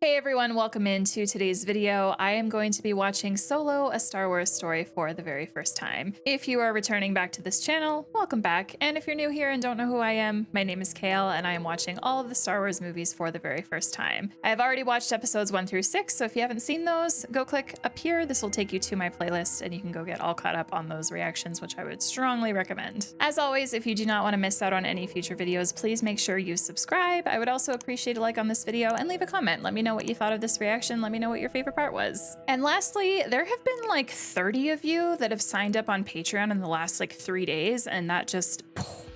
Hey everyone, welcome into today's video. I am going to be watching Solo, a Star Wars story for the very first time. If you are returning back to this channel, welcome back. And if you're new here and don't know who I am, my name is Kale and I am watching all of the Star Wars movies for the very first time. I have already watched episodes 1 through 6, so if you haven't seen those, go click up here. This will take you to my playlist and you can go get all caught up on those reactions, which I would strongly recommend. As always, if you do not want to miss out on any future videos, please make sure you subscribe. I would also appreciate a like on this video and leave a comment. Let me know what you thought of this reaction. Let me know what your favorite part was. And lastly, there have been like 30 of you that have signed up on Patreon in the last like 3 days, and that just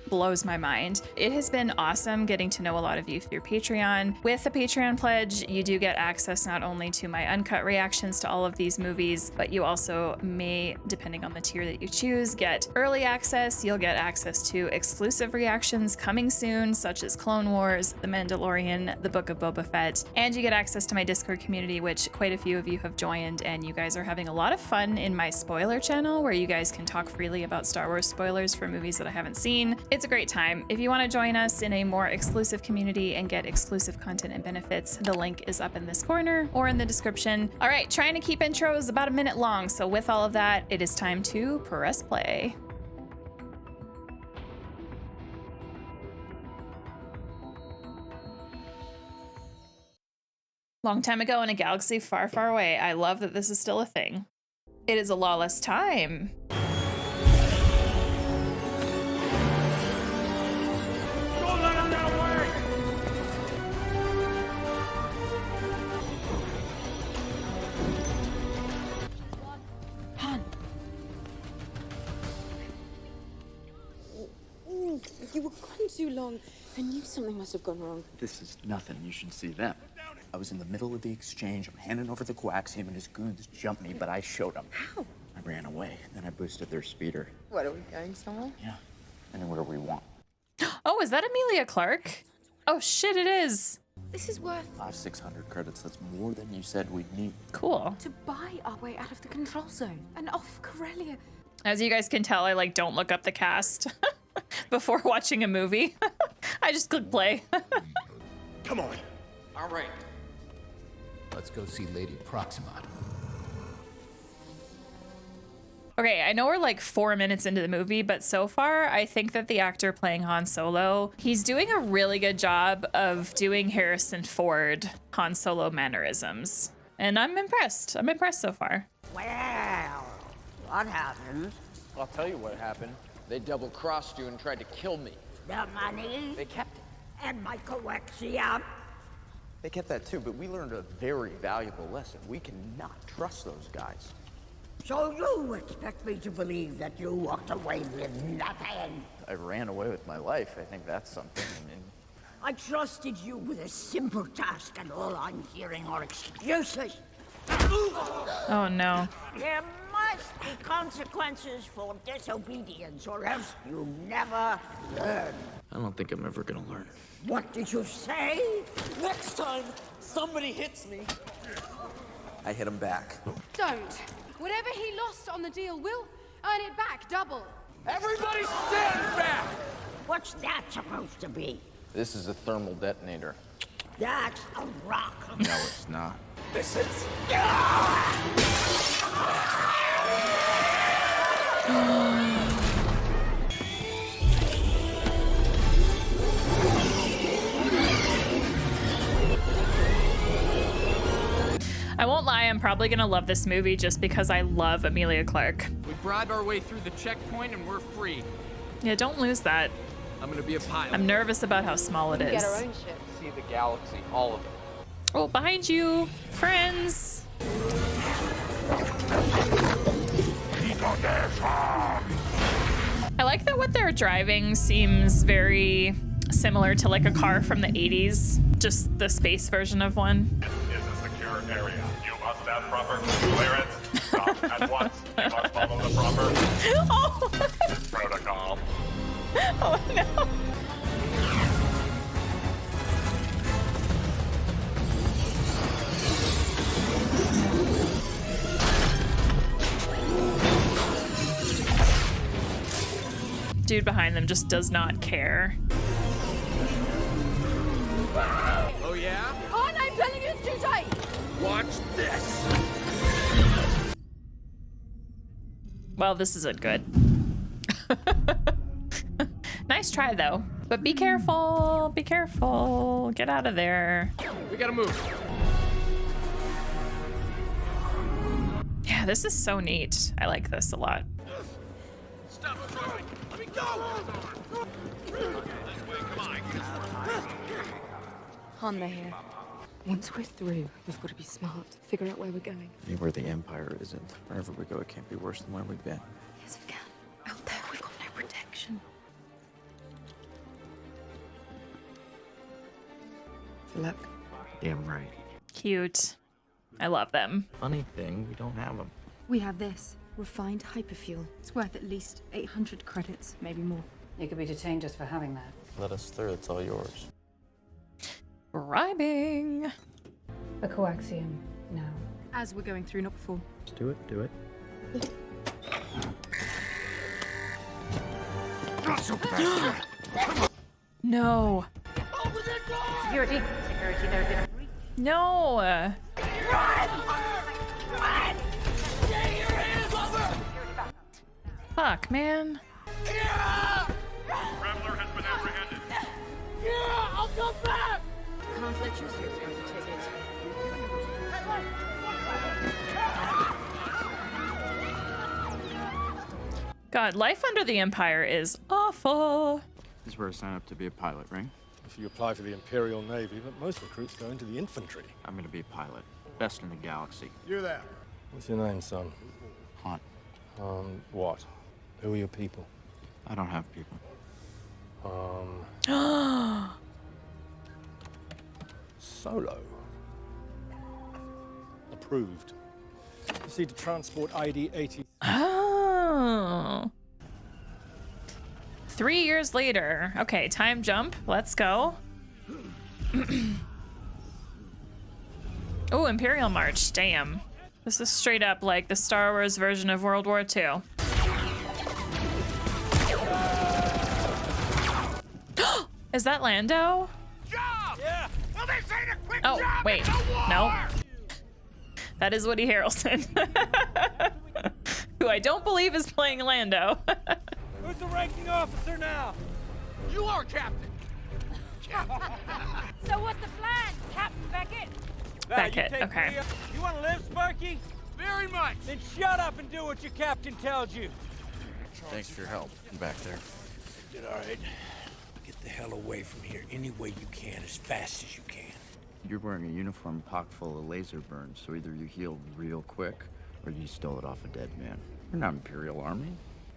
blows my mind. It has been awesome getting to know a lot of you through Patreon. With the Patreon pledge, you do get access not only to my uncut reactions to all of these movies, but you also may, depending on the tier that you choose, get early access. You'll get access to exclusive reactions coming soon, such as Clone Wars, The Mandalorian, The Book of Boba Fett, and you get access to my Discord community, which quite a few of you have joined, and you guys are having a lot of fun in my spoiler channel, where you guys can talk freely about Star Wars spoilers for movies that I haven't seen. It's a great time. If you want to join us in a more exclusive community and get exclusive content and benefits, the link is up in this corner or in the description. All right, trying to keep intros about a minute long, so with all of that, it is time to press play. Long time ago in a galaxy far, far away. I love that this is still a thing. It is a lawless time. You were gone too long. I knew something must have gone wrong. This is nothing. You should see them. I was in the middle of the exchange. I'm handing over the coax. Him and his goons jumped me, but I showed them. How? I ran away. Then I boosted their speeder. What, are we going somewhere? Yeah. Anywhere we want. Oh, is that Emilia Clarke? Oh shit, it is. This is worth 600 credits. That's more than you said we'd need. Cool. to buy our way out of the control zone and off Corellia. As you guys can tell, I like don't look up the cast before watching a movie. I just click play. Come on. All right. Let's go see Lady Proxima. Okay, I know we're like 4 minutes into the movie, but so far I think that the actor playing Han Solo, he's doing a really good job of doing Harrison Ford Han Solo mannerisms. And I'm impressed. I'm impressed so far. Well, what happened? I'll tell you what happened. They double-crossed you and tried to kill me. The money They kept it. and my coaxium. They kept that too, but we learned a very valuable lesson. We cannot trust those guys. So you expect me to believe that you walked away with nothing? I ran away with my life. I think that's something. I mean, I trusted you with a simple task, and all I'm hearing are excuses. Oh no. There must be consequences for disobedience, or else you never learn. I don't think I'm ever gonna learn. What did you say? Next time somebody hits me, I hit him back. Don't. Whatever he lost on the deal, we'll earn it back double. Everybody stand back! What's that supposed to be? This is a thermal detonator. That's a rock. No, it's not. this is. I won't lie, I'm probably gonna love this movie just because I love Emilia Clarke. We bribe our way through the checkpoint and we're free. Yeah, don't lose that. I'm gonna be a pilot. I'm nervous about how small it is. Get our own ship. See the galaxy, all of it. Oh, behind you, friends. I like that what they're driving seems very similar to like a car from the 80s, just the space version of one. Is a secure area. You must have proper clearance. Stop at once. You must follow the proper Oh, protocol. oh no. Dude behind them just does not care. Oh yeah? Han, I'm telling you it's too tight. Watch this! Well, this isn't good. Nice try, though. But be careful. Be careful. Get out of there. We gotta move. Yeah, this is so neat. I like this a lot. Stop trying! Let me go! Han, they're here. Once we're through, we've got to be smart. Figure out where we're going. Anywhere the Empire isn't. Wherever we go, it can't be worse than where we've been. Yes, we can. Out there, we've got no protection. For luck. Damn right. Cute. I love them. Funny thing, we don't have them. We have this. Refined hyperfuel. It's worth at least 800 credits, maybe more. You could be detained just for having that. Let us through, it's all yours. Bribing. The coaxium, now. As we're going through, not before. Let's do it, do it. No. Security. Security, there's dinner. No. Fuck, man. Traveler has been apprehended. I'll come back! Can't let you through without a ticket. God, life under the Empire is awful. This is where I sign up to be a pilot, right? If you apply for the Imperial Navy, but most recruits go into the infantry. I'm gonna be a pilot. Best in the galaxy. You're there. What's your name, son? Han. What? Who are your people? I don't have people. Solo. Approved. Proceed to transport ID 80. Oh. 3 years later. Okay, time jump. Let's go. Oh, Imperial March. Damn. This is straight up like the Star Wars version of World War II. Is that Lando? Yeah! Well, this ain't a quick Oh, job, wait. it's a war! No. That is Woody Harrelson. Who I don't believe is playing Lando. Who's the ranking officer now? You are, Captain! So what's the plan, Captain Beckett? Beckett, okay. You want to live, Sparky? Very much! Then shut up and do what your captain tells you. Thanks for your help. I'm back there. Did all right. Get the hell away from here any way you can, as fast as you can. You're wearing a uniform pock full of laser burns, so either you heal real quick, or you stole it off a dead man. You're not Imperial Army.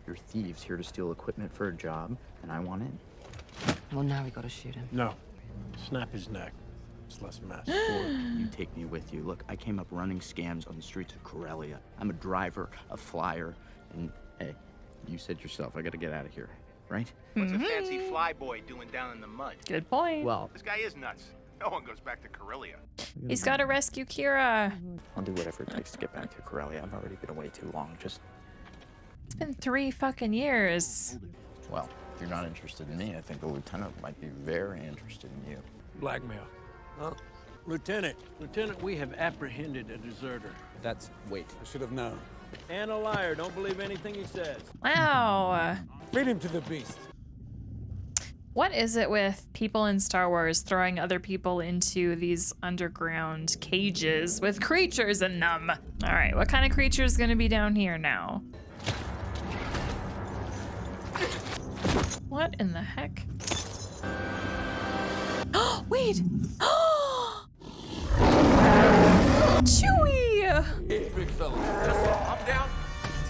You're thieves here to steal equipment for a job, and I want it. Well, now we gotta shoot him. No. Snap his neck. It's less mess. Or you take me with you. Look, I came up running scams on the streets of Corellia. I'm a driver, a flyer, and hey, you said yourself, I gotta get out of here, right? What's a fancy flyboy doing down in the mud? Good point. Well, This guy is nuts. No one goes back to Corellia. He's got to rescue Kira. I'll do whatever it takes to get back to Corellia. I've already been away too long. Just, It's been 3 fucking years. well, if you're not interested in me, I think the lieutenant might be very interested in you. Blackmail. Well, Lieutenant, we have apprehended a deserter. Wait. I should have known. And a liar. Don't believe anything he says. Wow. Feed him to the beast. What is it with people in Star Wars throwing other people into these underground cages with creatures in them? All right, what kind of creature is going to be down here now? What in the heck? Oh, wait! Chewie! Big fella. Just calm down.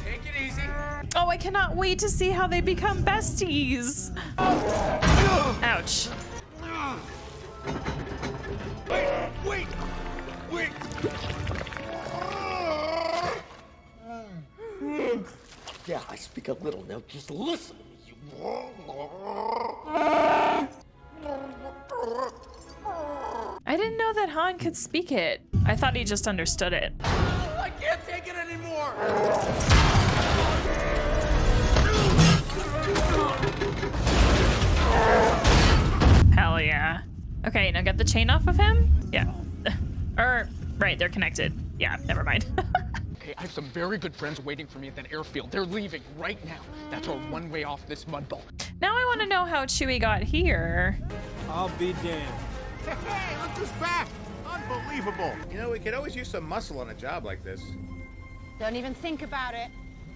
Take it easy. Oh, I cannot wait to see how they become besties. Ouch. Wait! Yeah, I speak a little now. Just listen to me, I didn't know that Han could speak it. I thought he just understood it. I can't take it anymore! Hell yeah. Okay, now get the chain off of him? Yeah. Right, they're connected. Yeah, never mind. Okay, I have some very good friends waiting for me at that airfield. They're leaving right now. That's our one way off this mud ball. Now I want to know how Chewie got here. I'll be damned. Hey, look who's back! Unbelievable! You know, we could always use some muscle on a job like this. Don't even think about it.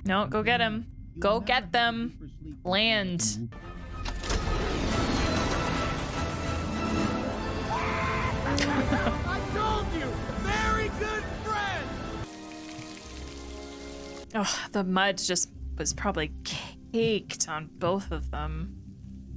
No, go get him. Go get them. Land. I told you! Very good friend! Oh, the mud just was probably caked on both of them.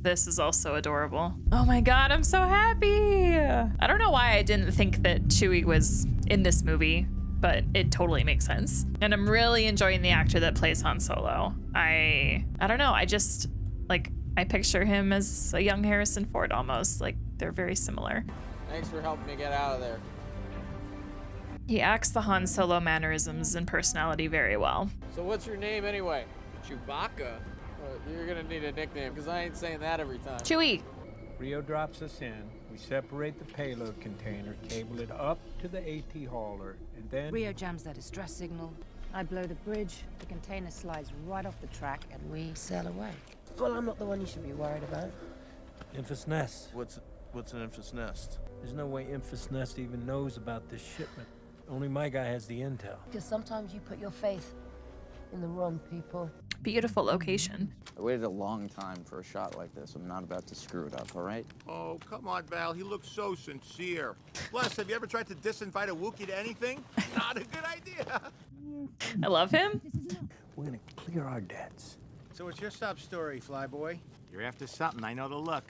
This is also adorable. Oh my god, I'm so happy! I don't know why I didn't think that Chewie was in this movie, but it totally makes sense. And I'm really enjoying the actor that plays Han Solo. I don't know, I just, like, I picture him as a young Harrison Ford almost. Like, they're very similar. Thanks for helping me get out of there. He acts the Han Solo mannerisms and personality very well. So what's your name anyway? Chewbacca? You're gonna need a nickname, because I ain't saying that every time. Chewie. Rio drops us in. We separate the payload container, cable it up to the AT hauler, and then... Rio jams their distress signal. I blow the bridge, the container slides right off the track, and we sail away. Well, I'm not the one you should be worried about. Infus Nest. What's an Infus Nest? There's no way Infus Nest even knows about this shipment. Only my guy has the intel. Because sometimes you put your faith in the wrong people. Beautiful location. I waited a long time for a shot like this. I'm not about to screw it up, all right? Oh, come on, Val. He looks so sincere. Plus, have you ever tried to disinvite a Wookiee to anything? Not a good idea. I love him. We're gonna clear our debts. So what's your sub story, Flyboy? You're after something. I know the look.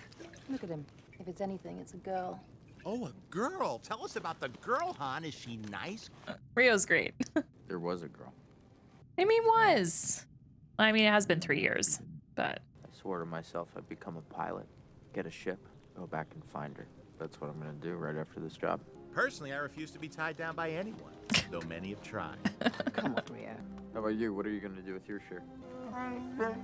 Look at him. If it's anything, it's a girl. Oh, a girl. Tell us about the girl, Han. Is she nice? Rio's great. There was a girl. I mean, was. I mean, it has been 3 years, but... I swore to myself I'd become a pilot, get a ship, go back and find her. That's what I'm gonna do right after this job. Personally, I refuse to be tied down by anyone, though many have tried. Come on, Rio. How about you? What are you gonna do with your share? You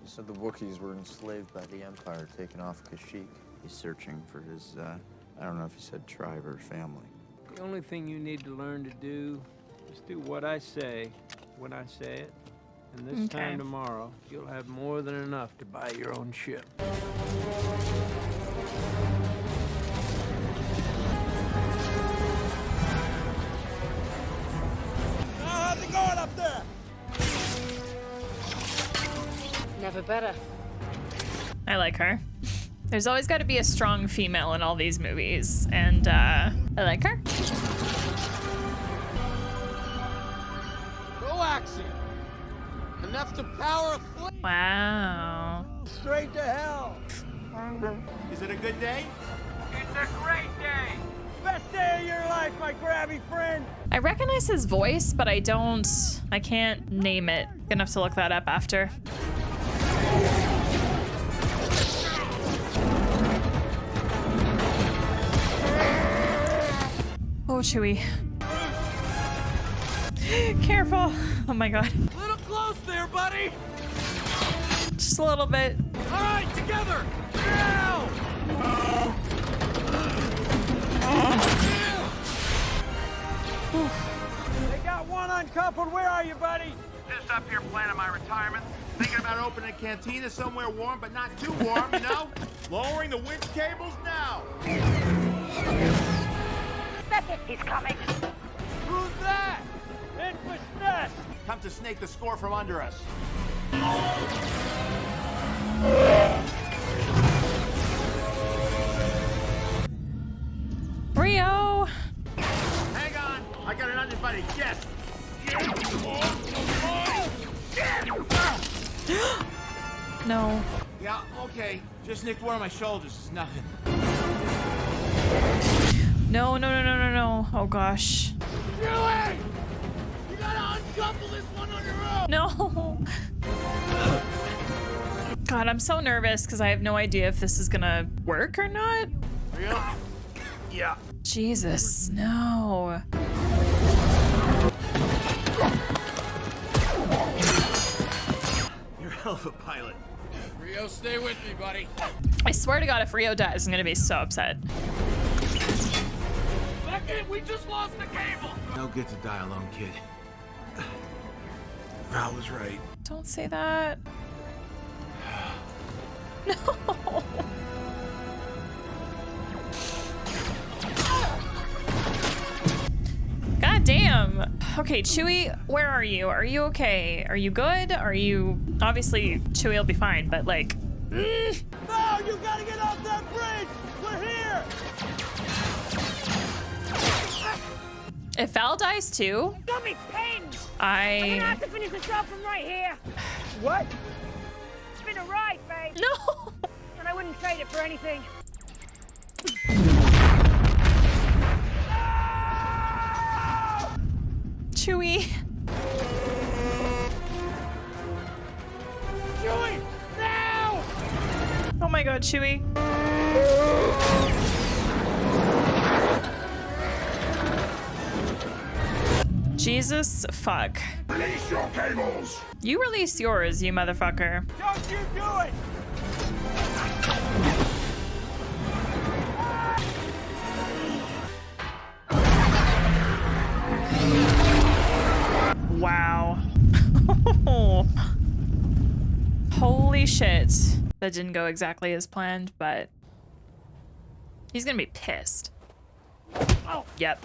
said the Wookiees were enslaved by the Empire, taken off Kashyyyk. He's searching for his, I don't know if he said tribe or family. The only thing you need to learn to do is do what I say when I say it. And this time tomorrow, you'll have more than enough to buy your own ship. How's it going up there? Never better. I like her. There's always got to be a strong female in all these movies, and I like her. Coaxium. Enough to power a fleet. Wow. Straight to hell. Is it a good day? It's a great day. Best day of your life, my grabby friend. I recognize his voice, but I can't name it. Gonna have to look that up after. Oh, Chewie. Careful. Oh my god. A little close there, buddy. Just a little bit. All right, together. Now. They got one uncoupled. Where are you, buddy? Just up here planning my retirement. Thinking about opening a cantina somewhere warm, but not too warm, you know? Lowering the winch cables now. He's coming. Who's that? Infus Nest. Come to snake the score from under us. Rio! Hang on, I got an uninvited guest. No. Yeah, okay. Just nicked one of my shoulders. It's nothing. No, no, no, no, no, no. Oh gosh. Chewie! You gotta uncouple this one on your own! No. God, I'm so nervous because I have no idea if this is gonna work or not. Real? Yeah. Jesus, no. You're a hell of a pilot. Rio, stay with me, buddy. I swear to God, if Rio dies, I'm gonna be so upset. Back We just lost the cable! Don't get to die alone, kid. Val was right. Don't say that. No. God damn. Okay, Chewie, where are you? Are you okay? Are you good? Are you... Obviously, Chewie will be fine, but like... No, you gotta get off that bridge! We're here! If Val dies too... Got me pinned! I'm gonna have to finish the job from right here. What? It's been a ride, babe. No! And I wouldn't trade it for anything. Chewie. Chewie, now! Oh my god, Chewie. Jesus fuck. Release your cables! You release yours, you motherfucker. Don't you do it! Wow. Holy shit. That didn't go exactly as planned, but he's gonna be pissed. Oh. Yep.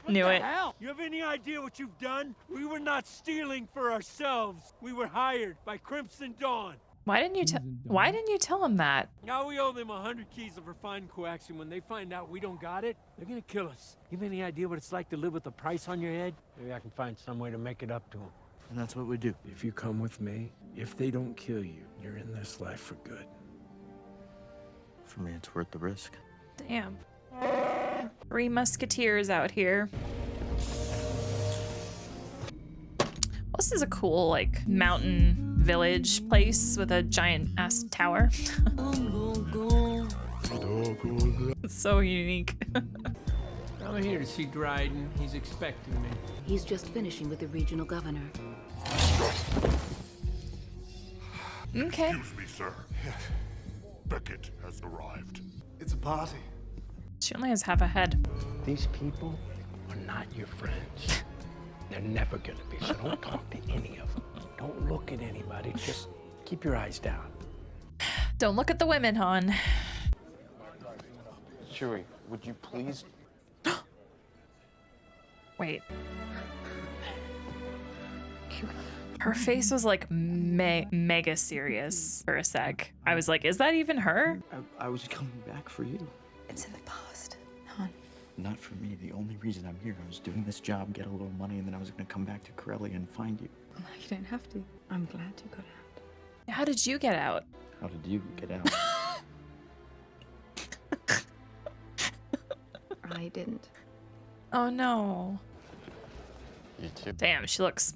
Knew it. Hell? You have any idea what you've done? We were not stealing for ourselves. We were hired by Crimson Dawn. Why didn't you tell him that? Now we owe them 100 keys of refined coaxium. When they find out we don't got it, they're gonna kill us. You have any idea what it's like to live with a price on your head? Maybe I can find some way to make it up to them. And that's what we do. If you come with me, if they don't kill you, you're in this life for good. For me, it's worth the risk. Damn. 3 musketeers out here. Well, this is a cool, like, mountain village place with a giant ass tower. It's so unique. I'm here to see Dryden. He's expecting me. He's just finishing with the regional governor. Okay. Excuse me, sir. Beckett has arrived. It's a party. She only has half a head. These people are not your friends. They're never gonna be, so don't talk to any of them. Don't look at anybody, just keep your eyes down. Don't look at the women, Han. Chewie, would you please? Wait. Her face was like mega serious for a sec. I was like, is that even her? I was coming back for you. It's in the past, Han. Not for me. The only reason I'm here, I was doing this job, get a little money, and then I was gonna come back to Corellia and find you. You don't have to. I'm glad you got out. How did you get out? How did you get out? I didn't. Oh no. You too. Damn, she looks...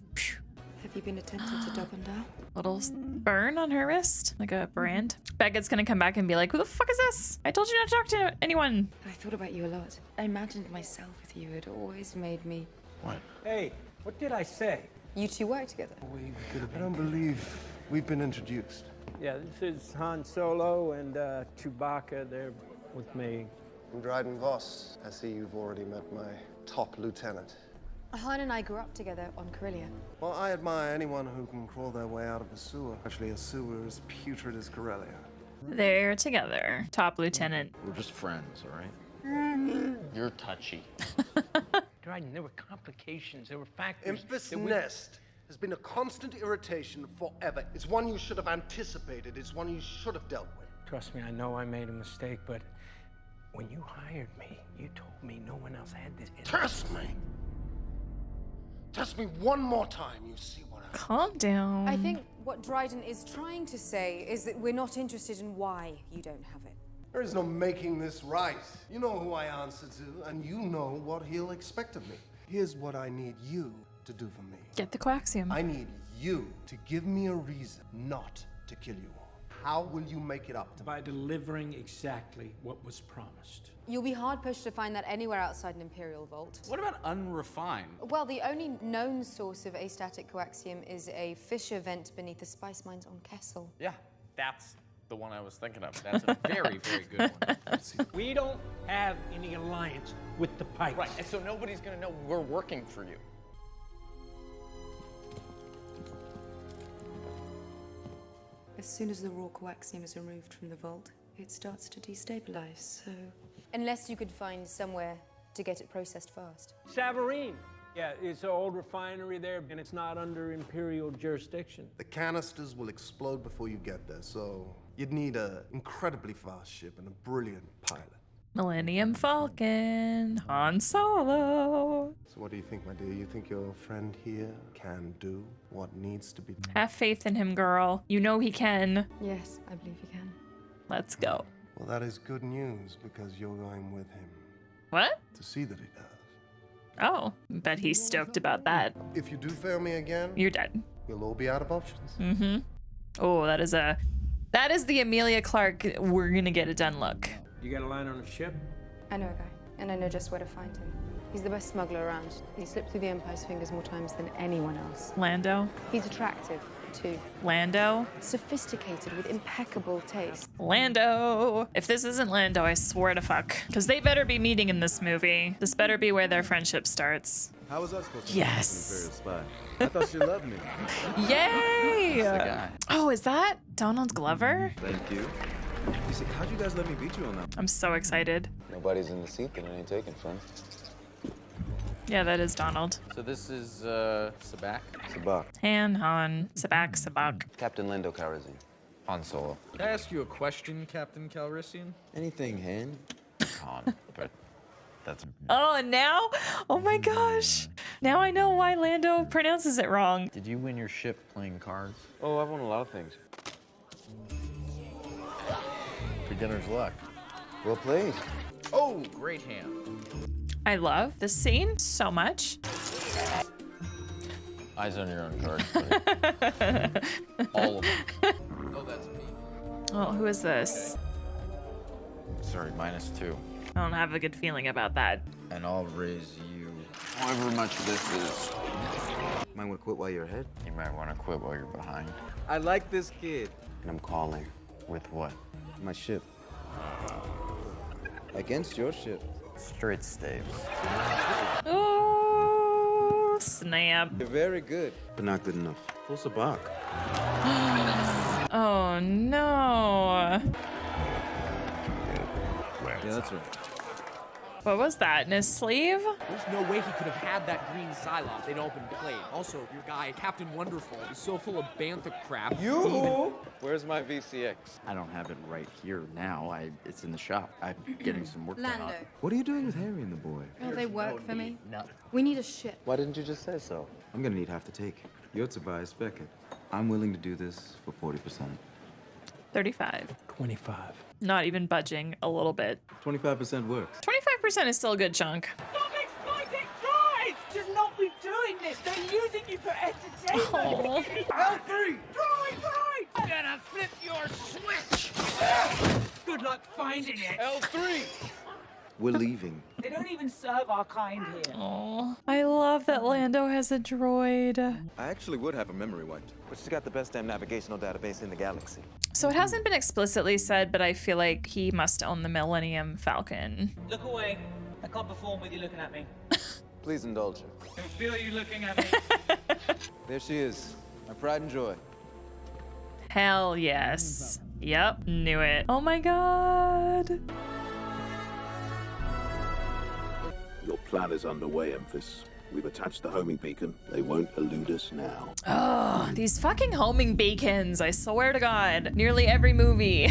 Have you been attempting to dub and dial? Little burn on her wrist, like a brand. Beckett's gonna come back and be like, who the fuck is this? I told you not to talk to anyone. I thought about you a lot. I imagined myself with you. It always made me... What? Hey, what did I say? You two work together. We could have I don't believe we've been introduced. Yeah, this is Han Solo and Chewbacca. They're with me. I'm Dryden Voss. I see you've already met my top lieutenant. Han and I grew up together on Corellia. Well, I admire anyone who can crawl their way out of a sewer. Actually, a sewer as putrid as Corellia. They're together. Top lieutenant. We're just friends, all right? You're touchy. Dryden, there were complications. There were factors. This nest has been a constant irritation forever. It's one you should have anticipated. It's one you should have dealt with. Trust me, I know I made a mistake, but when you hired me, you told me no one else had this. Test me! Test me one more time, you see what I... Calm down. I think what Dryden is trying to say is that we're not interested in why you don't have it. There is no making this right. You know who I answer to, and you know what he'll expect of me. Here's what I need you to do for me. Get the coaxium. I need you to give me a reason not to kill you all. How will you make it up to me? By delivering exactly what was promised. You'll be hard-pushed to find that anywhere outside an Imperial vault. What about unrefined? Well, the only known source of astatic coaxium is a fissure vent beneath the spice mines on Kessel. Yeah, that's the one I was thinking of. That's a very, very good one. We don't have any alliance with the Pikes. Right, and so nobody's gonna know we're working for you. As soon as the raw coaxium is removed from the vault, it starts to destabilize, so... Unless you could find somewhere to get it processed fast. Savarine. Yeah, it's an old refinery there, and it's not under Imperial jurisdiction. The canisters will explode before you get there, so you'd need an incredibly fast ship and a brilliant pilot. Millennium Falcon, Han Solo. So what do you think, my dear? You think your friend here can do what needs to be done? Have faith in him, girl. You know he can. Yes, I believe you can. Let's go. Well, that is good news, because you're going with him. What? To see that he does. Oh, bet he's stoked about that. If you do fail me again, you're dead. We'll all be out of options. Mm-hmm. Oh, that is the Emilia Clarke, we're gonna get it done look. You got a line on the ship? I know a guy, and I know just where to find him. He's the best smuggler around. He slipped through the Empire's fingers more times than anyone else. Lando? He's attractive, too. Lando? Sophisticated with impeccable taste. Lando! If this isn't Lando, I swear to fuck. Because they better be meeting in this movie. This better be where their friendship starts. How was I supposed to Yes. be an Imperial spy? I thought she loved me. Yay! That's the guy. Oh, is that Donald Glover? Thank you. You see, how'd you guys let me beat you on that? I'm so excited. Nobody's in the seat that it ain't taken from. Yeah, that is Donald. So this is, Sabak? Sabak. Han, Sabak. Captain Lando Calrissian. Han Solo. Can I ask you a question, Captain Calrissian? Anything, Han? Han, but that's... Oh, now? Oh my gosh. Now I know why Lando pronounces it wrong. Did you win your ship playing cards? Oh, I've won a lot of things. Beginner's luck. Well played. Oh, great hand. I love this scene so much. Eyes on your own cards, buddy. All of them. Oh, that's me. Oh, who is this? Sorry, -2. I don't have a good feeling about that. And I'll raise you. However much this is. Might want to quit while you're ahead. You might want to quit while you're behind. I like this kid. And I'm calling. With what? My ship. Against your ship. Straight staves. Oh, snap. You're very good, but not good enough. Full Sabak. Oh, no. Yeah, that's right. What was that, in his sleeve? There's no way he could have had that green Psylocke in open plate. Also, your guy, Captain Wonderful, is so full of bantha crap. You? Where's my VCX? I don't have it right here now. It's in the shop. I'm getting some work done on Lando. it. What are you doing with Harry and the boy? Oh, they work for me. We need a ship. Why didn't you just say so? I'm gonna need half the take. You're Tobias Beckett. I'm willing to do this for 40%. 35. 25. Not even budging a little bit. 25% works. 25% is still a good chunk. Stop exploiting droids! Should not be doing this. They're using you for entertainment. L3! Droid! I'm gonna flip your switch. Good luck finding it. L3! We're leaving. They don't even serve our kind here. Oh, I love that Lando has a droid. I actually would have a memory wiped, but she's got the best damn navigational database in the galaxy. So it hasn't been explicitly said, but I feel like he must own the Millennium Falcon. Look away. I can't perform with you looking at me. Please indulge her. I feel you looking at me. There she is, my pride and joy. Hell yes. Yep, knew it. Oh my god. Your plan is underway, Emphis. We've attached the homing beacon. They won't elude us now. Oh, these fucking homing beacons, I swear to God. Nearly every movie.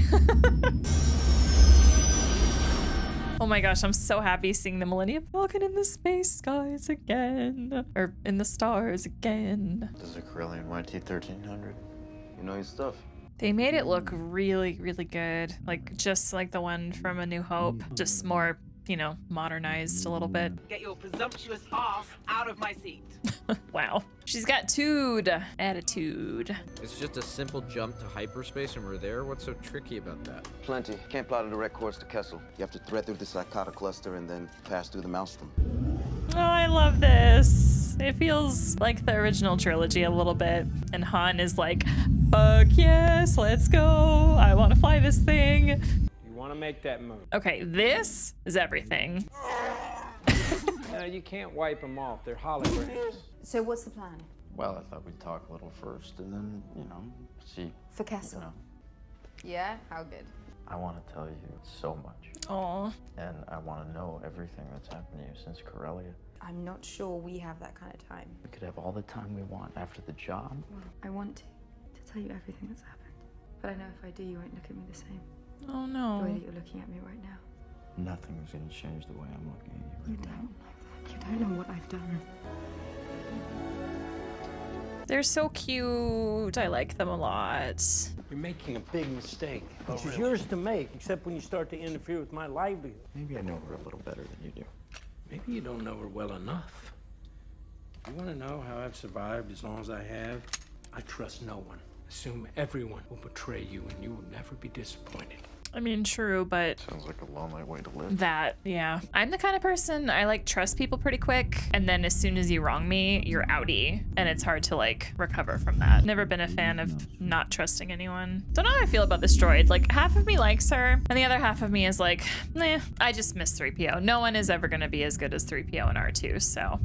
Oh my gosh, I'm so happy seeing the Millennium Falcon in the space skies again. Or in the stars again. This is a Corellian YT-1300. You know your stuff. They made it look really, really good. Like, just like the one from A New Hope. Just more, you know, modernized a little bit. Get your presumptuous ass out of my seat. Wow. She's got attitude. It's just a simple jump to hyperspace and we're there? What's so tricky about that? Plenty. Can't plot a direct course to Kessel. You have to thread through the Psychota cluster and then pass through the Maelstrom. Oh, I love this. It feels like the original trilogy a little bit. And Han is like, Fuck yes, let's go. I want to fly this thing. You want to make that move. Okay, this is everything. No, you can't wipe them off. They're holograms. So what's the plan? Well, I thought we'd talk a little first and then, you know, see. For Kessel? You know, Yeah? How good? I want to tell you so much. Aw. And I want to know everything that's happened to you since Corellia. I'm not sure we have that kind of time. We could have all the time we want after the job. Well, I want to tell you everything that's happened. But I know if I do, you won't look at me the same. Oh The no. way that you're looking at me right now. Nothing's going to change the way I'm looking at you. You don't know that. You don't know what I've done. They're so cute. I like them a lot. You're making a big mistake, which is yours to make, except when you start to interfere with my livelihood. Maybe I know her a little better than you do. Maybe you don't know her well enough. You want to know how I've survived as long as I have? I trust no one. Assume everyone will betray you and you will never be disappointed. I mean, true, but Sounds like a lonely way to live. that, yeah. I'm the kind of person, I like trust people pretty quick, and then as soon as you wrong me, you're outie, and it's hard to like recover from that. Never been a fan of not trusting anyone. Don't know how I feel about this droid. Like, half of me likes her, and the other half of me is like, nah, I just miss 3PO. No one is ever gonna be as good as 3PO and R2, so.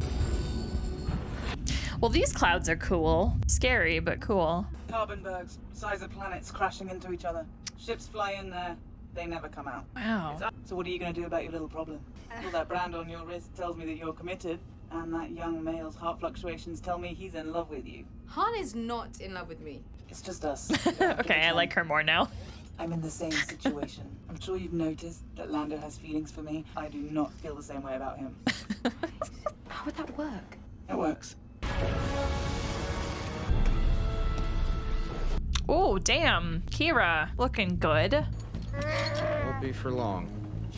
Well, these clouds are cool. Scary, but cool. Carbon bergs, size of planets crashing into each other. Ships fly in there, they never come out. Wow. So what are you going to do about your little problem? Well, that brand on your wrist tells me that you're committed, and that young male's heart fluctuations tell me he's in love with you. Han is not in love with me. It's just us. Okay, I like her more now. I'm in the same situation. I'm sure you've noticed that Lando has feelings for me. I do not feel the same way about him. How would that work? It works. Oh, damn. Kira, looking good. Won't be for long.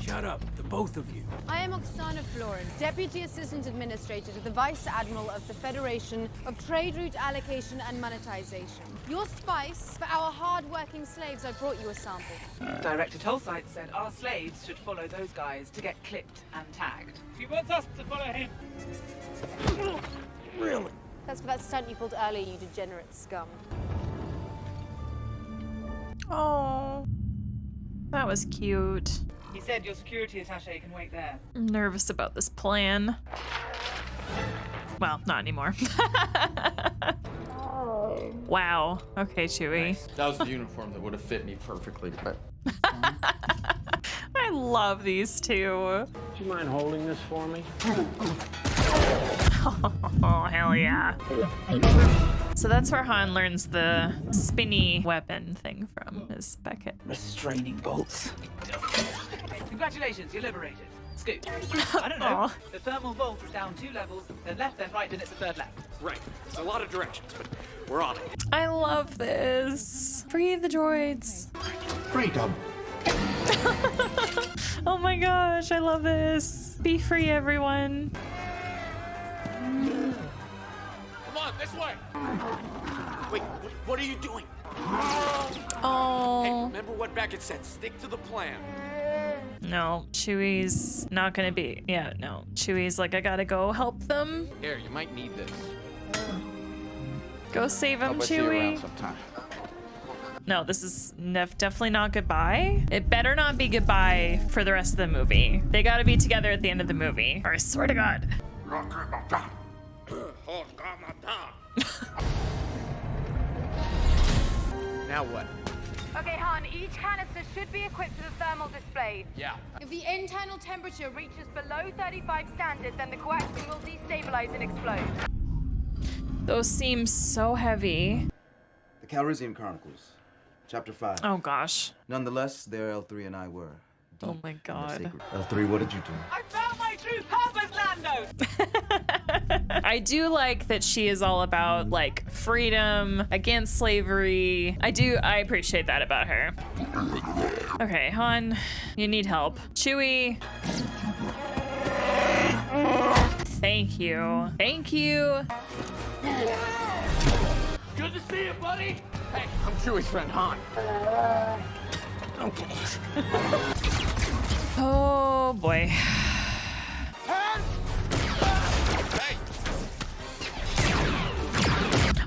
Shut up, the both of you. I am Oksana Florin, Deputy Assistant Administrator to the Vice Admiral of the Federation of Trade Route Allocation and Monetization. Your spice for our hard-working slaves, I brought you a sample. Director Tolside said our slaves should follow those guys to get clipped and tagged. He wants us to follow him. Really? That's for that stunt you pulled earlier, you degenerate scum. Oh, that was cute. He said your security attaché can wait there. I'm nervous about this plan. Well, not anymore. Wow. Okay, Chewie. That was the uniform that would have fit me perfectly, but I love these two. Do you mind holding this for me? Oh, hell yeah. So that's where Han learns the spinny weapon thing from, is Beckett. Restraining bolts. Congratulations, you're liberated. Scoot. I don't know. Aw. The thermal vault is down 2 levels, then left, then right, then it's the 3rd left. Right. It's a lot of directions, but we're on it. I love this. Free the droids. Freedom. Oh my gosh, I love this. Be free, everyone. Come on, this way. Wait, what are you doing? Oh. Hey, remember what Beckett said. Stick to the plan. No, Chewie's not gonna be. Yeah, no. Chewie's like, I gotta go help them. Here, you might need this. Go save him, I'll bet you around Chewie. sometime. No, this is definitely not goodbye. It better not be goodbye for the rest of the movie. They gotta be together at the end of the movie, or I swear to God. Now what? Okay, Han, each canister should be equipped with a thermal display. Yeah. If the internal temperature reaches below 35 standard, then the coaxium will destabilize and explode. Those seem so heavy. The Calrissian Chronicles, Chapter 5. Oh gosh. Nonetheless, there L3 and I were. Oh my God. L3, what did you do? I found my true purpose, Lando! I do like that she is all about like freedom, against slavery. I appreciate that about her. Okay, Han, you need help. Chewie. Thank you. Thank you. Good to see you, buddy. Hey, I'm Chewie's friend, Han. Okay. Oh boy.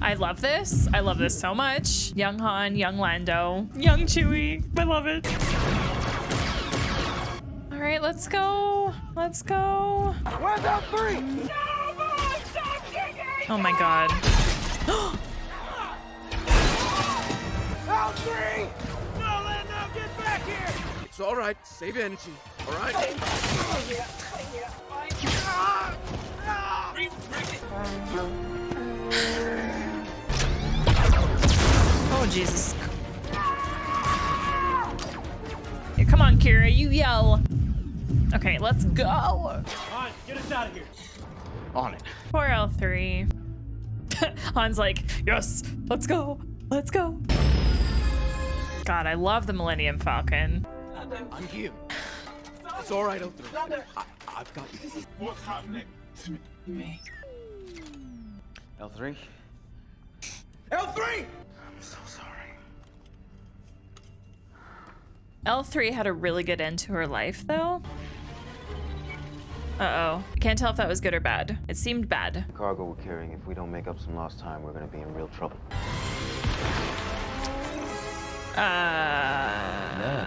I love this. I love this so much. Young Han, young Lando, young Chewie. I love it. All right, let's go. Let's go. Where's L3? No, boy, stop kicking! Oh my God. L3! No, Lando, get back here! It's all right. Save energy. All right. Oh, Jesus. Yeah, come on, Kira, you yell. Okay, let's go. All right, get us out of here. On it. Poor L3. Han's like, yes, let's go. Let's go. God, I love the Millennium Falcon. I'm here. It's all right, L3. I've got you. What's happening to me? L3? L3! I'm so sorry. L3 had a really good end to her life, though. Uh-oh. I can't tell if that was good or bad. It seemed bad. The cargo we're carrying, if we don't make up some lost time, we're gonna be in real trouble. That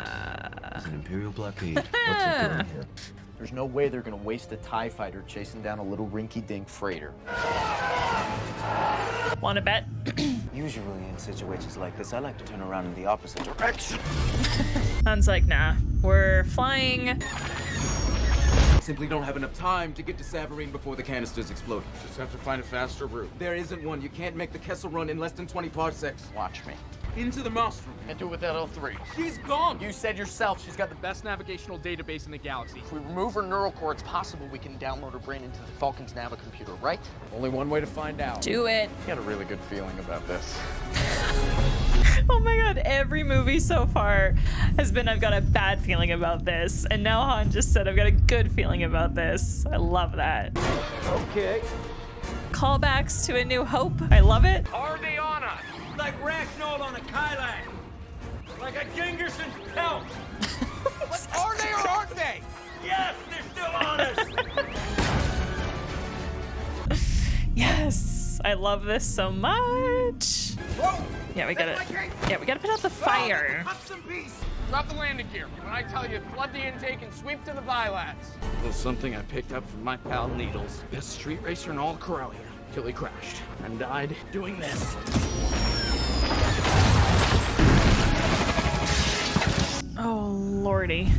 is an Imperial blockade. What's it doing here? There's no way they're gonna waste a TIE fighter chasing down a little rinky-dink freighter. Wanna bet? Usually in situations like this, I like to turn around in the opposite direction. Han's like, nah, we're flying. Simply don't have enough time to get to Savarine before the canisters explode. Just have to find a faster route. There isn't one. You can't make the Kessel run in less than 20 parsecs. Watch me. Into the Maelstrom. Can't do it with that L3. She's gone. You said yourself she's got the best navigational database in the galaxy. If we remove her neural core, it's possible we can download her brain into the Falcon's Navicomputer, right? Only one way to find out. Do it. I got a really good feeling about this. Oh my God, every movie so far has been, I've got a bad feeling about this. And now Han just said, I've got a good feeling about this. I love that. Okay. Callbacks to A New Hope. I love it. Are they on us? Like Ragnall on a Kylax. Like a Gengerson's pelt. What are they or aren't they? Yes, they're still on us. Yes, I love this so much. Whoa. Yeah, we gotta put out the fire. Drop the landing gear. When I tell you, flood the intake and sweep to the Bilats. There's something I picked up from my pal Needles. Best street racer in all of Corellia. Till he crashed and died doing this. Oh, lordy.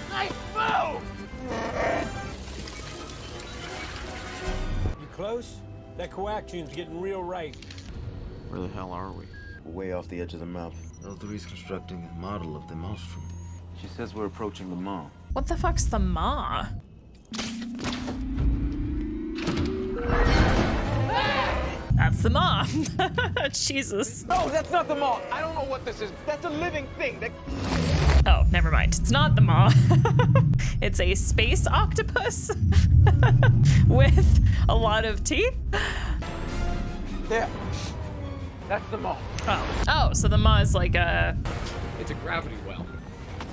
Nice move! You close? That coaxium's getting real right. Where the hell are we? We're way off the edge of the map. L3's constructing a model of the Maelstrom. She says we're approaching the Maw. What the fuck's the Maw? That's the Maw. Jesus. No, that's not the Maw. I don't know what this is. That's a living thing. Oh, never mind. It's not the Maw. It's a space octopus with a lot of teeth. There. That's the Maw. Oh, so the Maw is like a... It's a gravity well.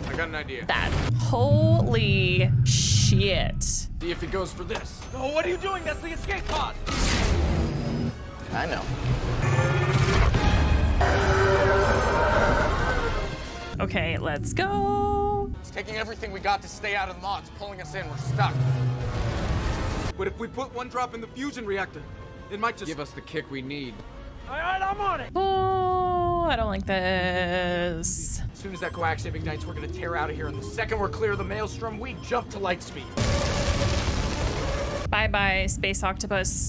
I got an idea. That. Holy shit. See if it goes for this. No, what are you doing? That's the escape pod. I know. Okay, let's go. It's taking everything we got to stay out of the Maw. It's pulling us in. We're stuck. But if we put one drop in the fusion reactor, it might just give us the kick we need. All right, I'm on it. Oh, I don't like this. As soon as that coaxium ignites, we're gonna tear out of here. And the second we're clear of the Maelstrom, we jump to light speed. Bye-bye, space octopus.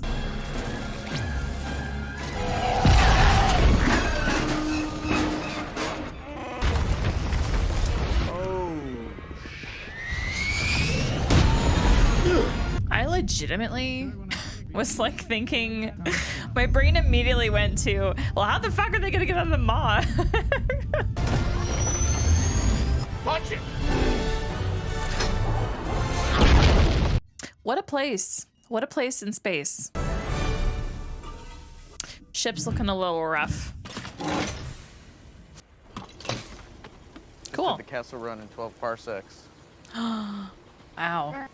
I legitimately was like thinking, my brain immediately went to, well, how the fuck are they gonna get out of the Maw? Punch it! What a place. What a place in space. Ship's looking a little rough. Cool. The Kessel run in 12 parsecs. Ow.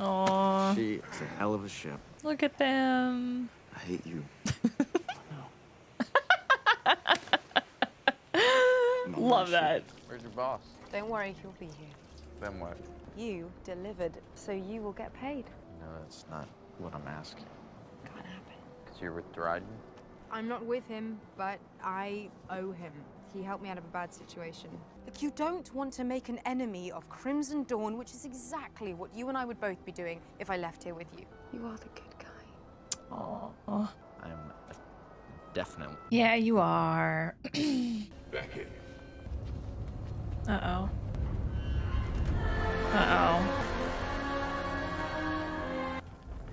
Oh. She Galaxy. It's a hell of a ship. Look at them. I hate you. Love that. Where's your boss? Don't worry, he'll be here. Then what? You delivered, so you will get paid. No, that's not what I'm asking. Can't happen. Because you're with Dryden? I'm not with him, but I owe him. He helped me out of a bad situation. Look, you don't want to make an enemy of Crimson Dawn, which is exactly what you and I would both be doing if I left here with you. You are the good guy. Oh. I'm definitely. Yeah, you are. Beckett. Uh-oh. Uh-oh.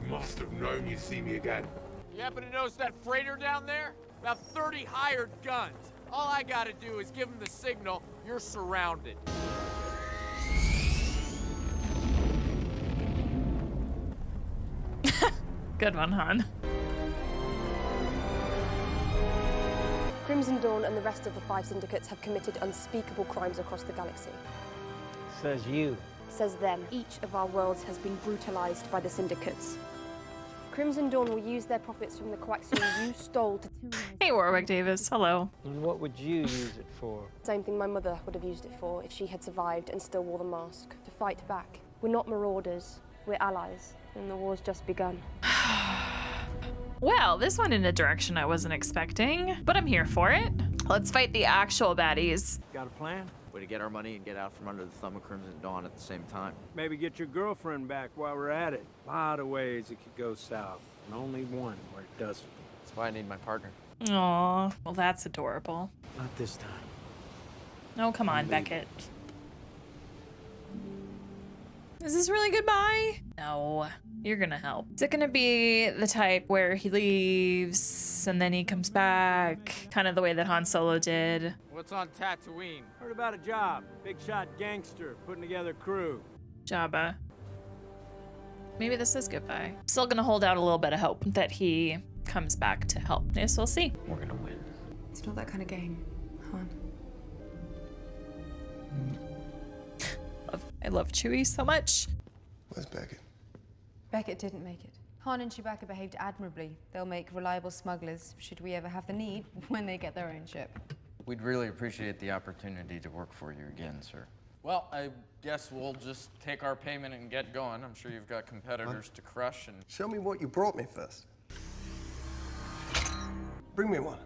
Must have known you'd see me again. You happen to notice that freighter down there? About 30 hired guns. All I gotta do is give them the signal, you're surrounded. Good one, Han. Crimson Dawn and the rest of the 5 syndicates have committed unspeakable crimes across the galaxy. Says you. Says them. Each of our worlds has been brutalized by the syndicates. Crimson Dawn will use their profits from the coaxium you stole to tyrannize. Hey, Warwick Davis. Hello. And what would you use it for? Same thing my mother would have used it for if she had survived and still wore the mask. To fight back. We're not marauders. We're allies. And the war's just begun. Well, this went in a direction I wasn't expecting, but I'm here for it. Let's fight the actual baddies. Got a plan? Way to get our money and get out from under the thumb of Crimson Dawn at the same time. Maybe get your girlfriend back while we're at it. A lot of ways it could go south, and only one where it doesn't. That's why I need my partner. Aw, well, that's adorable. Not this time. Oh, come on, Beckett. Is this really goodbye? No, you're gonna help. Is it gonna be the type where he leaves and then he comes back? Kind of the way that Han Solo did. What's on Tatooine? Heard about a job. Big shot gangster putting together crew. Jabba. Maybe this is goodbye. Still gonna hold out a little bit of hope that he comes back to help. Yes, we'll see. We're gonna win. It's not that kind of game, Han. I love Chewie so much. Where's Beckett? Beckett didn't make it. Han and Chewbacca behaved admirably. They'll make reliable smugglers, should we ever have the need, when they get their own ship. We'd really appreciate the opportunity to work for you again, sir. Well, I guess we'll just take our payment and get going. I'm sure you've got competitors to crush and... Show me what you brought me first. Bring me one.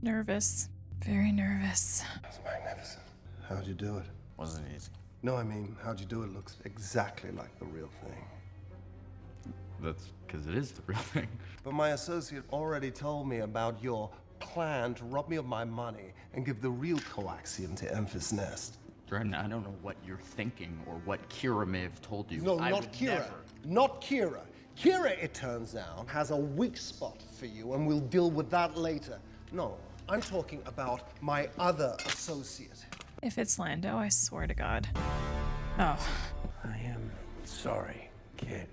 Nervous. Very nervous. It's magnificent. How'd you do it? Wasn't easy. No, I mean, how'd you do it? Looks exactly like the real thing. That's because it is the real thing. But my associate already told me about your plan to rob me of my money and give the real coaxium to Emphas Nest. Dryden, I don't know what you're thinking or what Kira may have told you. No, I not would Kira. never- Not Kira. Kira, it turns out, has a weak spot for you, and we'll deal with that later. No, I'm talking about my other associate. If it's Lando, I swear to God. Oh. I am sorry, kid.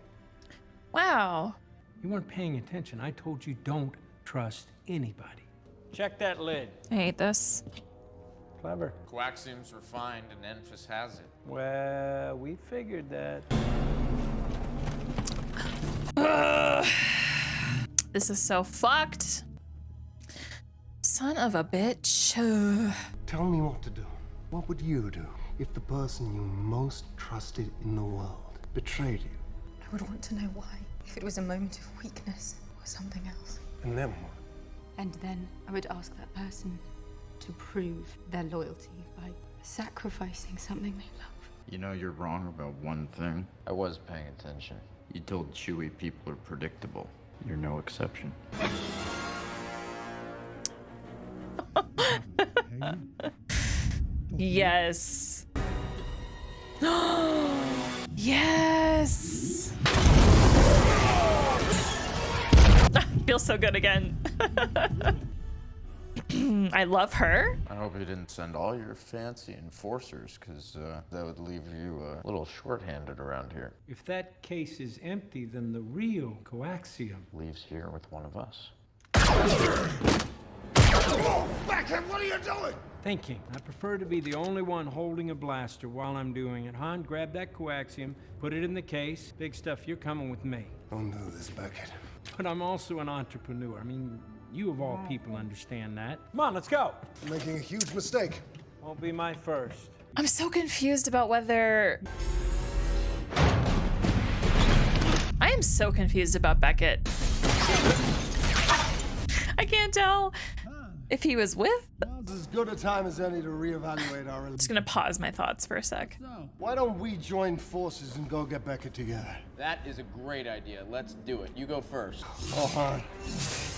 Wow. You weren't paying attention. I told you don't trust anybody. Check that lid. I hate this. Clever. Coaxium's refined and Enfys has it. Well, we figured that. This is so fucked. Son of a bitch. Tell me what to do. What would you do if the person you most trusted in the world betrayed you? I would want to know why. If it was a moment of weakness or something else. And then what? And then I would ask that person to prove their loyalty by sacrificing something they love. You know you're wrong about one thing. I was paying attention. You told Chewie people are predictable. You're no exception. Yes. Yes. Feels so good again. I love her. I hope you didn't send all your fancy enforcers, because that would leave you a little short-handed around here. If that case is empty, then the real coaxium leaves here with one of us. Beckett, what are you doing? Thinking. I prefer to be the only one holding a blaster while I'm doing it. Han, grab that coaxium, put it in the case. Big stuff, you're coming with me. Don't do this, Beckett. But I'm also an entrepreneur. I mean, you of all people understand that. Come on, let's go. You're making a huge mistake. Won't be my first. I'm so confused about whether... I am so confused about Beckett. I can't tell if he was with... Now's as good a time as any to reevaluate our relationship. Just gonna pause my thoughts for a sec. Why don't we join forces and go get Beckett together? That is a great idea. Let's do it. You go first. Oh, Han.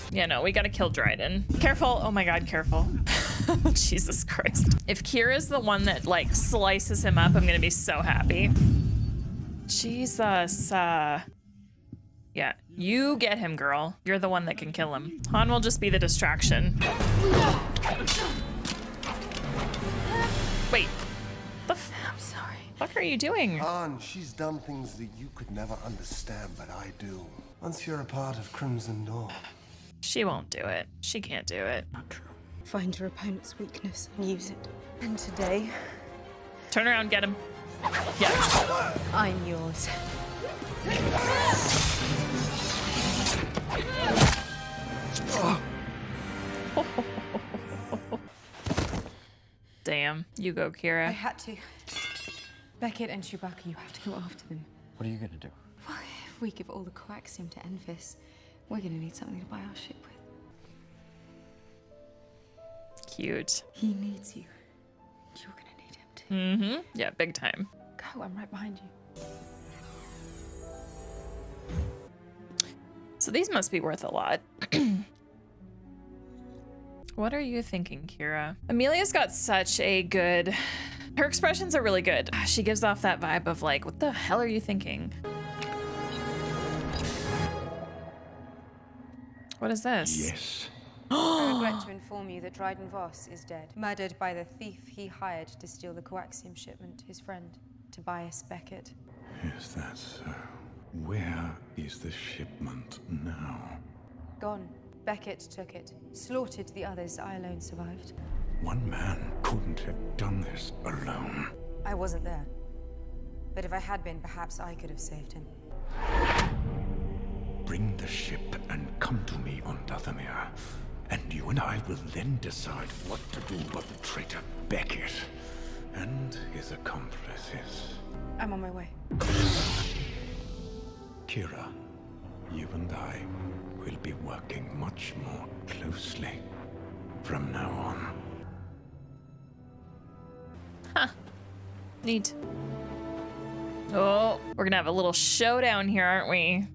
Yeah, no, we gotta kill Dryden. Careful. Oh my god, careful. Jesus Christ. If Kira's the one that, like, slices him up, I'm gonna be so happy. Jesus. Yeah, you get him, girl. You're the one that can kill him. Han will just be the distraction. Wait. I'm sorry. What are you doing? Han, she's done things that you could never understand, but I do. Once you're a part of Crimson Dawn. She won't do it. She can't do it. Not true. Find your opponent's weakness and use it. And today, turn around, get him. Yeah. I'm yours. Damn. You go, Kira. I had to. Beckett and Chewbacca, you have to go after them. What are you gonna do? Well, if we give all the coaxium to Enfys, we're gonna need something to buy our ship with. Cute. He needs you. You're gonna need him too. Mm-hmm. Yeah, big time. Go, I'm right behind you. So these must be worth a lot. What are you thinking, Kira? Amelia's got such a good... Her expressions are really good. She gives off that vibe of like, what the hell are you thinking? What is this? Yes. I regret to inform you that Dryden Voss is dead. Murdered by the thief he hired to steal the coaxium shipment, his friend, Tobias Beckett. Is that so? Where is the shipment now? Gone. Beckett took it. Slaughtered the others. I alone survived. One man couldn't have done this alone. I wasn't there. But if I had been, perhaps I could have saved him. Bring the ship and come to me on Dathomir. And you and I will then decide what to do about the traitor Beckett and his accomplices. I'm on my way. Kira, you and I will be working much more closely from now on. Huh. Neat. Oh, we're gonna have a little showdown here, aren't we?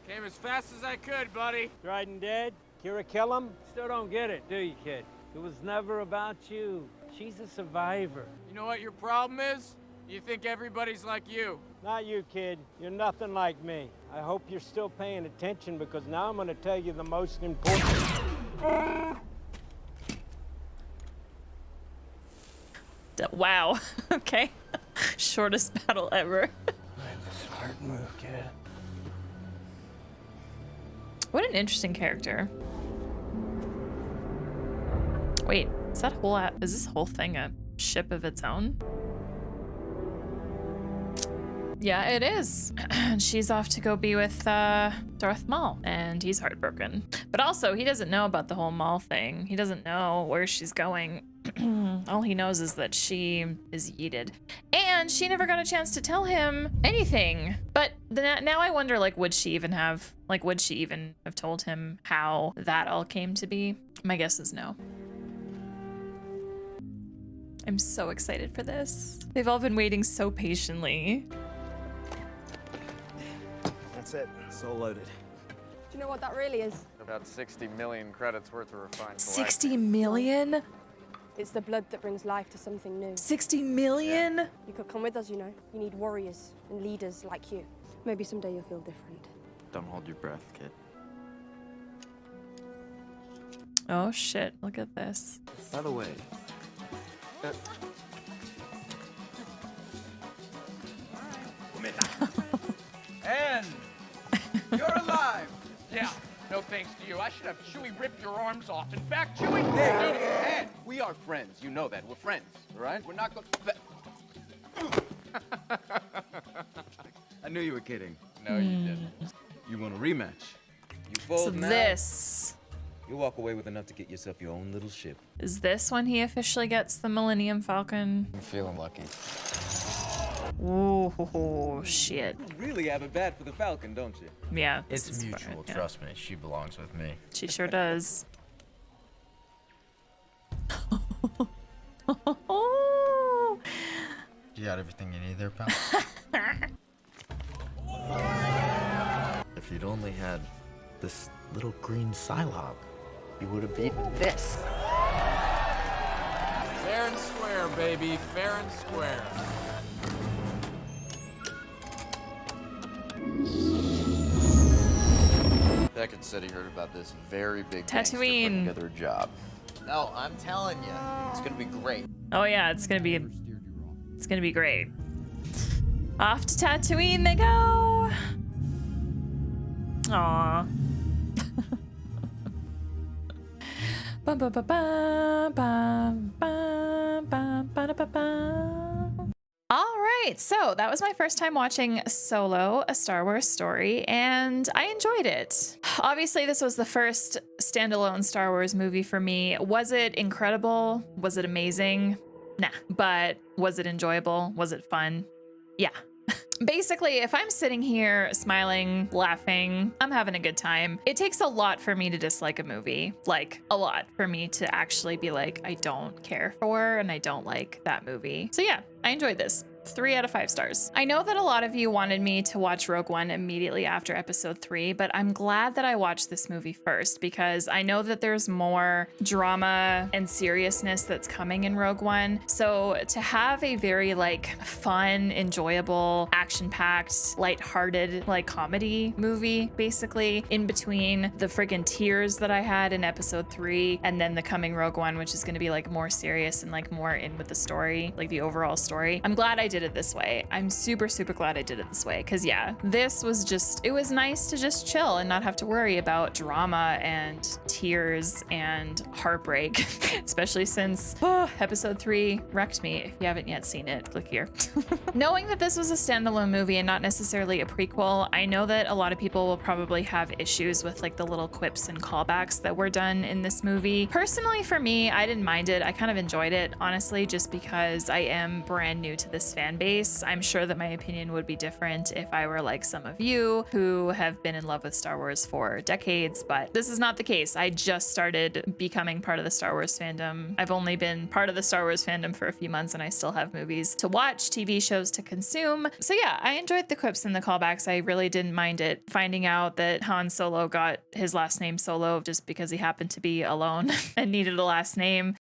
Came as fast as I could, buddy. Dryden dead? Kira kill him? Still don't get it, do you, kid? It was never about you. She's a survivor. You know what your problem is? You think everybody's like you. Not you, kid. You're nothing like me. I hope you're still paying attention because now I'm going to tell you the most important... Wow. Okay. Shortest battle ever. Smart move, kid. What an interesting character. Wait, is this whole thing a ship of its own? Yeah, it is. She's off to go be with Darth Maul, and he's heartbroken. But also, he doesn't know about the whole Maul thing. He doesn't know where she's going. All he knows is that she is yeeted. And she never got a chance to tell him anything. But now I wonder, like, would she even have told him how that all came to be? My guess is no. I'm so excited for this. They've all been waiting so patiently. That's it. It's all loaded. Do you know what that really is? About 60 million credits worth of refined 60 million? It's the blood that brings life to something new. 60 million? Yeah. You could come with us, you know. You need warriors and leaders like you. Maybe someday you'll feel different. Don't hold your breath, kid. Oh shit, look at this. By the way, And you're alive. Yeah. No thanks to you. I should have Chewie rip your arms off. In fact, Chewie... Hey, Ed, we are friends. You know that. We're friends, all right? We're not going to... I knew you were kidding. No, you didn't. You want a rematch? You So fold now. this You walk away with enough to get yourself your own little ship. is this when he officially gets the Millennium Falcon. I'm feeling lucky. Ooh, shit. You really have it bad for the Falcon, don't you? Yeah. It's this is mutual, fine, yeah. trust me. She belongs with me. She sure does. You got everything you need there, pal? If you'd only had this little green Psylocke, you would have beaten this. Fair and square, baby. Fair and square. Beckett said he heard about this very big gangster putting Tatooine. together a job. No, I'm telling you, it's gonna be great. Oh yeah, it's gonna be great. Off to Tatooine they go. Aw. Bum, bum, bum, bum, bum, bum, bum, ba-da-ba-bum. All right, so that was my first time watching Solo, A Star Wars Story, and I enjoyed it. Obviously, this was the first standalone Star Wars movie for me. Was it incredible? Was it amazing? Nah. But was it enjoyable? Was it fun? Yeah. Basically, if I'm sitting here smiling, laughing, I'm having a good time. It takes a lot for me to dislike a movie. Like, a lot for me to actually be like, I don't care for and I don't like that movie. So yeah, I enjoyed this. 3 out of 5 stars. I know that a lot of you wanted me to watch Rogue One immediately after episode 3, but I'm glad that I watched this movie first because I know that there's more drama and seriousness that's coming in Rogue One. So to have a very like fun, enjoyable, action-packed, lighthearted like comedy movie basically in between the friggin' tears that I had in episode 3 and then the coming Rogue One, which is going to be like more serious and like more in with the story, like the overall story. I'm glad I did it this way. I'm super glad I did it this way because yeah, this was just, it was nice to just chill and not have to worry about drama and tears and heartbreak, especially since episode 3 wrecked me. If you haven't yet seen it, click here. Knowing that this was a standalone movie and not necessarily a prequel, I know that a lot of people will probably have issues with like the little quips and callbacks that were done in this movie. Personally, for me, I didn't mind it. I kind of enjoyed it, honestly, just because I am brand new to this fan base. I'm sure that my opinion would be different if I were like some of you who have been in love with Star Wars for decades, but this is not the case. I just started becoming part of the Star Wars fandom. I've only been part of the Star Wars fandom for a few months and I still have movies to watch, TV shows to consume. So yeah, I enjoyed the quips and the callbacks. I really didn't mind it. Finding out that Han Solo got his last name Solo just because he happened to be alone and needed a last name.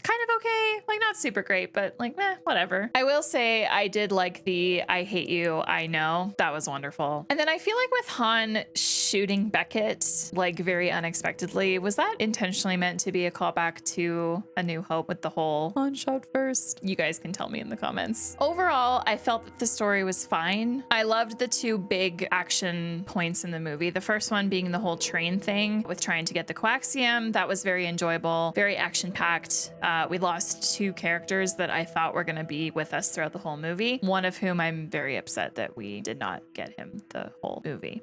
Kind of okay, like not super great, but like, whatever. I will say I did like the I hate you, I know. That was wonderful. And then I feel like with Han shooting Beckett, like very unexpectedly, was that intentionally meant to be a callback to A New Hope with the whole Han shot first? You guys can tell me in the comments. Overall, I felt that the story was fine. I loved the 2 big action points in the movie. The first one being the whole train thing with trying to get the coaxium. That was very enjoyable, very action-packed. We lost 2 characters that I thought were going to be with us throughout the whole movie, one of whom I'm very upset that we did not get him the whole movie,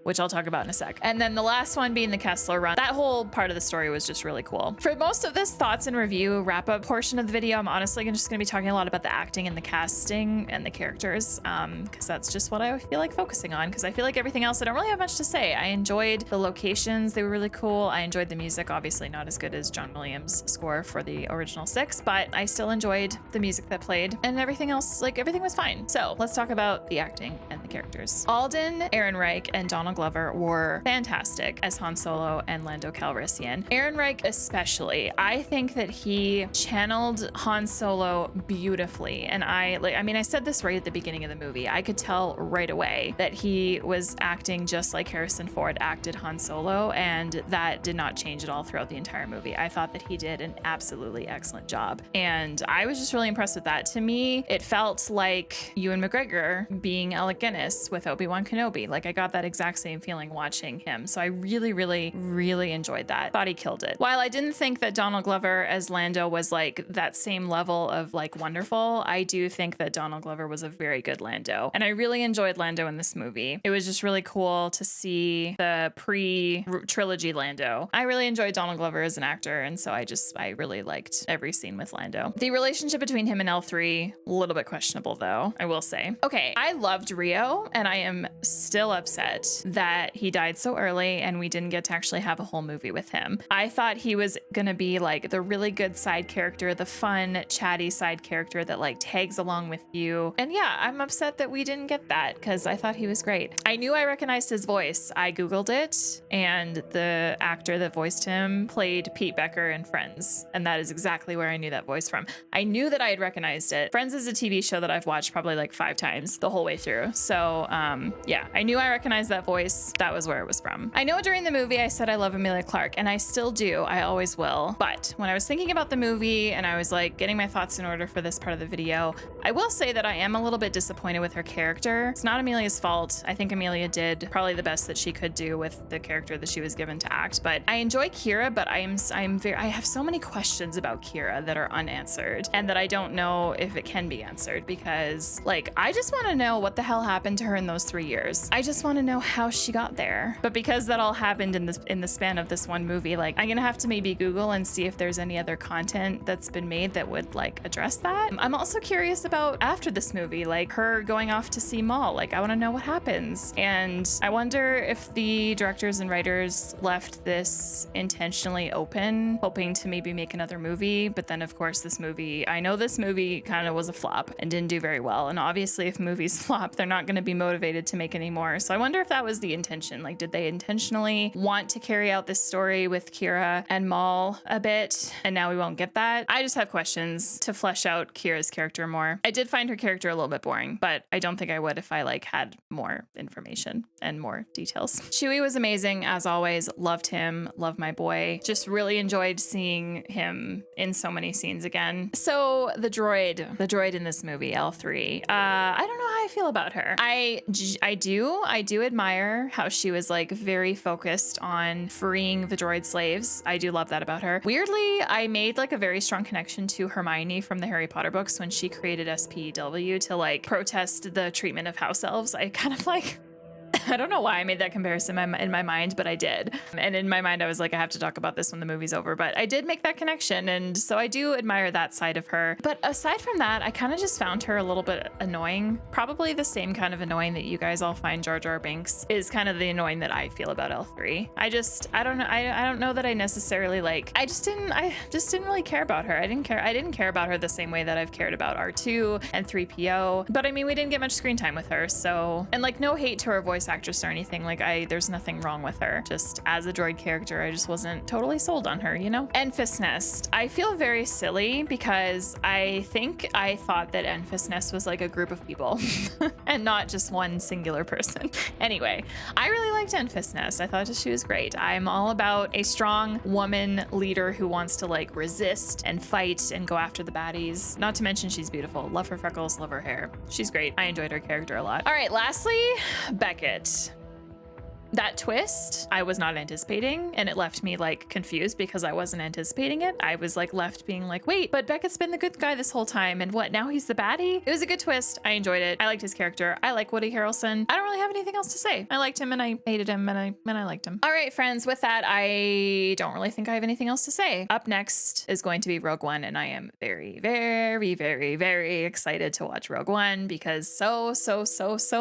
which I'll talk about in a sec. And then the last one being the Kessler run. That whole part of the story was just really cool. For most of this thoughts and review wrap-up portion of the video, I'm honestly just gonna be talking a lot about the acting and the casting and the characters, because that's just what I feel like focusing on, because I feel like everything else, I don't really have much to say. I enjoyed the locations, they were really cool. I enjoyed the music, obviously not as good as John Williams' score for the original 6, but I still enjoyed the music that played, and everything else, like everything was fine. So let's talk about the acting and the characters. Alden Ehrenreich and Donald Glover were fantastic as Han Solo and Lando Calrissian. Ehrenreich especially, I think that he channeled Han Solo beautifully. And I said this right at the beginning of the movie. I could tell right away that he was acting just like Harrison Ford acted Han Solo, and that did not change at all throughout the entire movie. I thought that he did an absolutely excellent job. And I was just really impressed with that. To me, it felt like Ewan McGregor being Alec Guinness with Obi-Wan Kenobi. Like I got that exact same feeling watching him. So I really, really, really enjoyed that. Thought he killed it. While I didn't think that Donald Glover as Lando was like that same level of like wonderful, I do think that Donald Glover was a very good Lando. And I really enjoyed Lando in this movie. It was just really cool to see the pre-trilogy Lando. I really enjoyed Donald Glover as an actor, and so I really liked every scene with Lando. The relationship between him and L3, a little bit questionable though, I will say. Okay, I loved Rio, and I am still upset that he died so early and we didn't get to actually have a whole movie with him. I thought he was gonna be like the really good side character, the fun, chatty side character that like tags along with you. And yeah, I'm upset that we didn't get that because I thought he was great. I knew I recognized his voice. I Googled it, and the actor that voiced him played Pete Becker in Friends. And that is exactly where I knew that voice from. I knew that I had recognized it. Friends is a TV show that I've watched probably like 5 times the whole way through. So yeah, I knew I recognized that voice. That was where it was from. I know during the movie I said I love Emilia Clarke, and I still do. I always will. But when I was thinking about the movie and I was like getting my thoughts in order for this part of the video, I will say that I am a little bit disappointed with her character. It's not Emilia's fault. I think Emilia did probably the best that she could do with the character that she was given to act. But I enjoy Kira, but I have so many questions about Kira that are unanswered and that I don't know if it can be answered, because like I just want to know what the hell happened to her in those 3 years. I just want to know how she got there. But because that all happened in the span of this one movie, like I'm gonna have to maybe Google and see if there's any other content that's been made that would like address that. I'm also curious about after this movie, like her going off to see Maul. Like I want to know what happens. And I wonder if the directors and writers left this intentionally open, hoping to maybe make another movie. But then of course I know this movie kind of was a flop and didn't do very well. And obviously if movies flop, they're not going to be motivated to make any more. So I wonder if that was the intention. Like, did they intentionally want to carry out this story with Kira and Maul a bit, and now we won't get that? I just have questions to flesh out Kira's character more. I did find her character a little bit boring, but I don't think I would if I like had more information and more details. Chewie was amazing as always. Loved him. Loved my boy. Just really enjoyed seeing him in so many scenes again. So the droid in this movie, L3, I don't know how I feel about her. I do admire how she was like very focused on freeing the droid slaves. I do love that about her. Weirdly, I made like a very strong connection to Hermione from the Harry Potter books when she created SPEW to like protest the treatment of house elves. I kind of like I don't know why I made that comparison in my mind, but I did. And in my mind, I was like, I have to talk about this when the movie's over. But I did make that connection. And so I do admire that side of her. But aside from that, I kind of just found her a little bit annoying. Probably the same kind of annoying that you guys all find Jar Jar Binks is kind of the annoying that I feel about L3. I don't know. I don't know that I necessarily like, I just didn't really care about her. I didn't care about her the same way that I've cared about R2 and 3PO. But I mean, we didn't get much screen time with her. So, and like no hate to her voice actress or anything. Like there's nothing wrong with her. Just as a droid character, I just wasn't totally sold on her, you know? Enfys Nest. I feel very silly because I think I thought that Enfys Nest was like a group of people and not just one singular person. Anyway, I really liked Enfys Nest. I thought that she was great. I'm all about a strong woman leader who wants to like resist and fight and go after the baddies. Not to mention she's beautiful. Love her freckles, love her hair. She's great. I enjoyed her character a lot. All right, lastly, Beckett. That twist I was not anticipating, and it left me like confused because I wasn't anticipating it. I was like left being like, wait, but Beckett's been the good guy this whole time, and what, now he's the baddie? It was a good twist. I enjoyed it. I liked his character. I like Woody Harrelson. I don't really have anything else to say. I liked him and I hated him and I liked him. All right, friends, with that, I don't really think I have anything else to say. Up next is going to be Rogue One, and I am very, very, very, very excited to watch Rogue One because so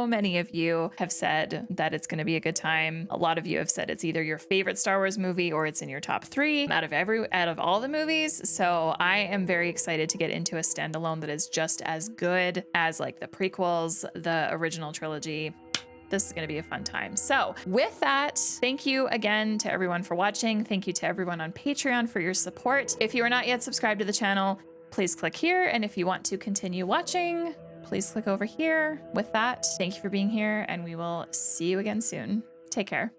many of you have said that it's going to be a good time. A lot of you have said it's either your favorite Star Wars movie or it's in your top 3 out of all the movies. So I am very excited to get into a standalone that is just as good as like the prequels, the original trilogy. This is going to be a fun time. So with that, thank you again to everyone for watching. Thank you to everyone on Patreon for your support. If you are not yet subscribed to the channel, please click here. And if you want to continue watching, please click over here. With that, thank you for being here, and we will see you again soon. Take care.